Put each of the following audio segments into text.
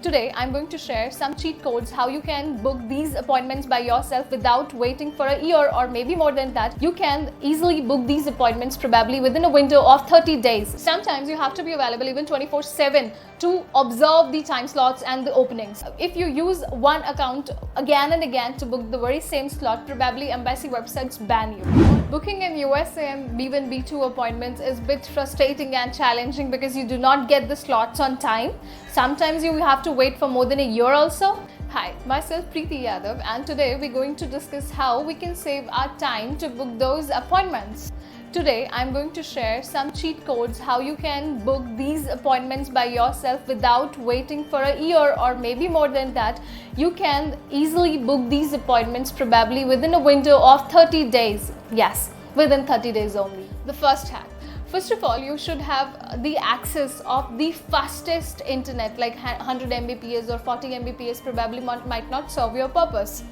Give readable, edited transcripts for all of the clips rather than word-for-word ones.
Today, I'm going to share some cheat codes how you can book these appointments by yourself without waiting for a year or maybe more than that. You can easily book these appointments probably within a window of 30 days. Sometimes you have to be available even 24/7 to observe the time slots and the openings. If you use one account again and again to book the very same slot, probably embassy websites ban you. Booking in USA and B1 B2 appointments is a bit frustrating and challenging because you do not get the slots on time. Sometimes you have to wait for more than a year also. Hi, myself Preeti Yadav, and today we're going to discuss how we can save our time to book those appointments. Today, I'm going to share some cheat codes how you can book these appointments by yourself without waiting for a year or maybe more than that. You can easily book these appointments probably within a window of 30 days. Yes, within 30 days only. The first hack. First of all, you should have the access of the fastest internet, like 100 Mbps or 40 Mbps probably might not serve your purpose.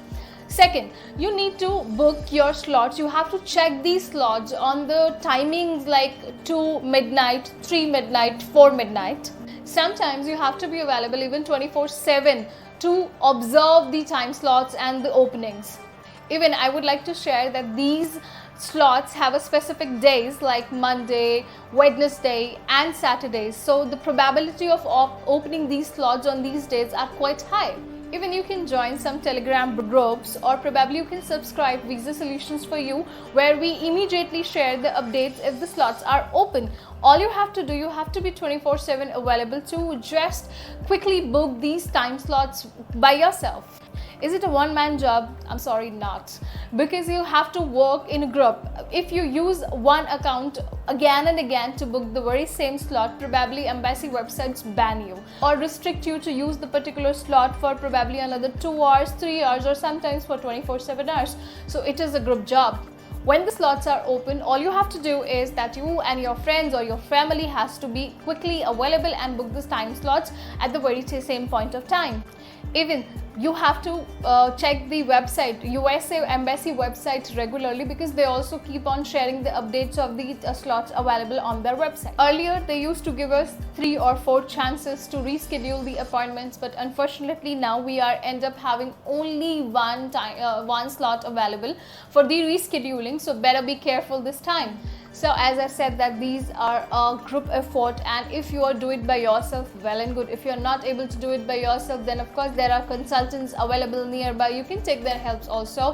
Second, you need to book your slots. You have to check these slots on the timings like 2 midnight, 3 midnight, 4 midnight. Sometimes you have to be available even 24/7 to observe the time slots and the openings. Even I would like to share that these slots have a specific days like Monday, Wednesday and Saturdays. So the probability of opening these slots on these days are quite high. Even you can join some Telegram groups, or probably you can subscribe Visa Solutions for You, where we immediately share the updates if the slots are open. All you have to do, you have to be 24/7 available to just quickly book these time slots by yourself. Is it a one-man job? I'm sorry, not. Because you have to work in a group. If you use one account again and again to book the very same slot, probably embassy websites ban you or restrict you to use the particular slot for probably another 2 hours, 3 hours, or sometimes for 24/7 hours. So it is a group job. When the slots are open, all you have to do is that you and your friends or your family has to be quickly available and book the time slots at the very same point of time. Even you have to check the website, USA embassy website regularly, because they also keep on sharing the updates of the slots available on their website. Earlier, they used to give us 3 or 4 chances to reschedule the appointments, but unfortunately now we end up having only one slot available for the rescheduling. So better be careful this time. So as I said that these are a group effort, and if you are do it by yourself, well and good. If you are not able to do it by yourself, then of course there are consultants available nearby. You can take their helps also.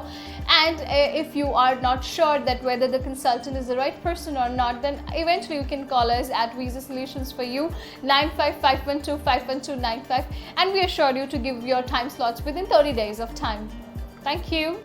And if you are not sure that whether the consultant is the right person or not, then eventually you can call us at Visa Solutions for You, 9551251295, and we assure you to give your time slots within 30 days of time. Thank you.